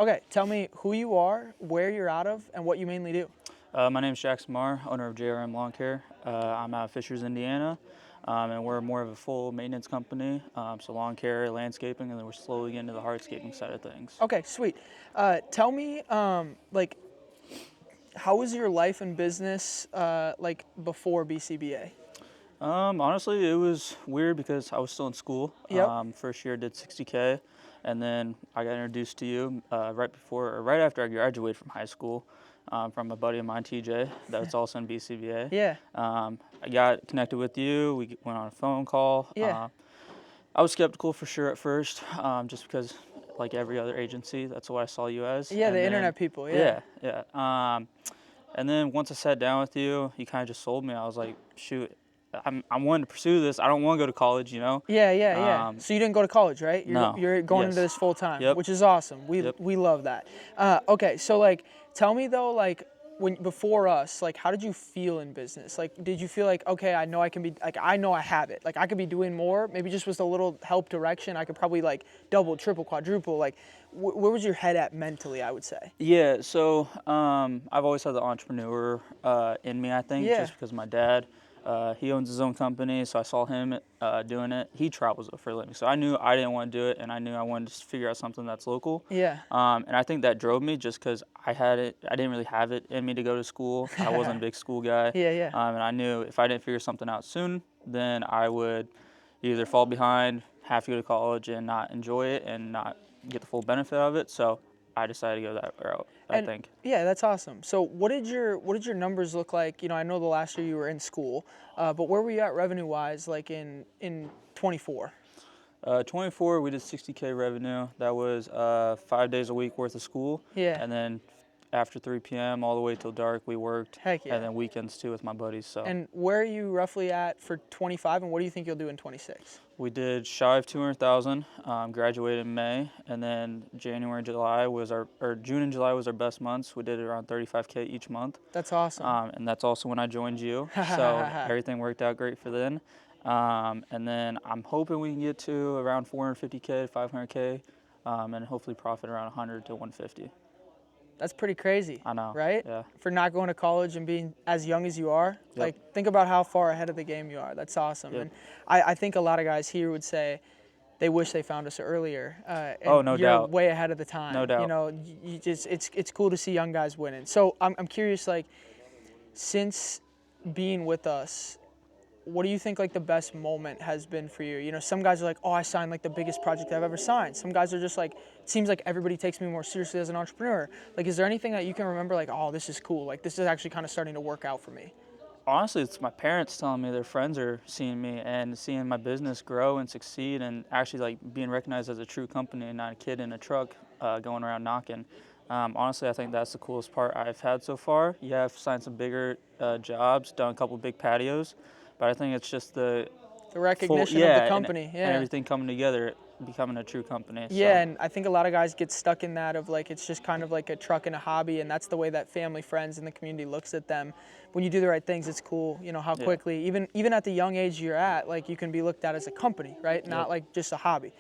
Okay, tell me who you are, where you're out of, and what you mainly do. My name is Jackson Marr, owner of JRM Lawn Care. I'm out of Fishers, Indiana, and we're more of a full maintenance company, so lawn care, landscaping, and then we're slowly getting into the hardscaping side of things. Okay, sweet. Tell me, like, how was your life and business, like, before BCBA? Honestly, it was weird because I was still in school. Yep. First year I did 60K, and then I got introduced to you right after I graduated from high school, from a buddy of mine, TJ, that's also in BCBA. Yeah. I got connected with you. We went on a phone call. Yeah. I was skeptical for sure at first, just because, like every other agency, that's what I saw you as. Yeah, And the then, internet people, yeah. Yeah. And then once I sat down with you, you kind of just sold me. I was like, shoot, I'm wanting to pursue this. I don't want to go to college, you know? Yeah. So you didn't go to college, right? No. You're going into Yes. this full time, Yep. which is awesome. Yep. We love that. Okay, so like, tell me though, like, before us, like, how did you feel in business? Like, did you feel like, okay, I know I can be, like, I know I have it. Like, I could be doing more. Maybe just with a little help direction, I could probably like double, triple, quadruple. Like, where was your head at mentally? I would say. Yeah, so I've always had the entrepreneur in me, I think, Yeah. just because my dad, he owns his own company, so I saw him doing it. He travels for a living, so I knew I didn't want to do it, and I knew I wanted to figure out something that's local. Yeah. And I think that drove me just because I didn't really have it in me to go to school. I wasn't a big school guy. Yeah. And I knew if I didn't figure something out soon, then I would either fall behind, have to go to college, and not enjoy it, and not get the full benefit of it. So I decided to go that route, I think. Yeah, that's awesome. So what did your numbers look like? You know, I know the last year you were in school, but where were you at revenue wise, like in 24? 24, we did 60K revenue. That was 5 days a week worth of school. Yeah. And then after 3 p.m. all the way till dark, we worked. Heck yeah. And then weekends too with my buddies. So. And where are you roughly at for 25, and what do you think you'll do in 26? We did shy of 200,000. Graduated in May, and then June and July was our best months. We did around 35K each month. That's awesome. And that's also when I joined you. So everything worked out great for then. And then I'm hoping we can get to around 450K to 500K, and hopefully profit around 100 to 150. That's pretty crazy. I know. Right? Yeah. For not going to college and being as young as you are. Yep. Like, think about how far ahead of the game you are. That's awesome. Yep. And I think a lot of guys here would say they wish they found us earlier. And Oh, no you're doubt. way ahead of the time. No doubt. You know, you just it's cool to see young guys winning. So I'm curious, like, since being with us, what do you think like the best moment has been for you? You know, some guys are like, oh, I signed like the biggest project I've ever signed. Some guys are just like, it seems like everybody takes me more seriously as an entrepreneur. Like, is there anything that you can remember like, oh, this is cool. Like, this is actually kind of starting to work out for me? Honestly, it's my parents telling me their friends are seeing me and seeing my business grow and succeed, and actually like being recognized as a true company and not a kid in a truck going around knocking. Honestly, I think that's the coolest part I've had so far. Yeah, I've signed some bigger jobs, done a couple big patios, but I think it's just the recognition of the company, and everything coming together, becoming a true company. Yeah, so. and I think a lot of guys get stuck in that of like it's just kind of like a truck and a hobby, and that's the way that family, friends, and the community looks at them. When you do the right things, it's cool. You know how quickly, even at the young age you're at, like you can be looked at as a company, right? Not like just a hobby.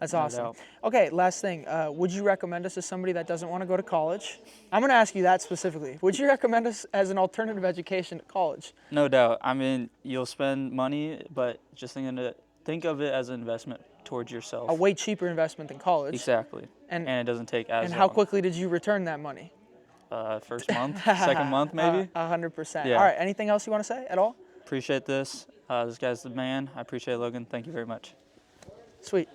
That's awesome. No doubt. Okay, last thing. Would you recommend us as somebody that doesn't want to go to college? I'm going to ask you that specifically. Would you recommend us as an alternative education to college? No doubt. I mean, you'll spend money, but just think of it as an investment towards yourself. A way cheaper investment than college. Exactly. And it doesn't take as long. And how quickly did you return that money? First month, second month, maybe. 100%. Yeah. All right. Anything else you want to say at all? Appreciate this. This guy's the man. I appreciate it, Logan. Thank you very much. Sweet.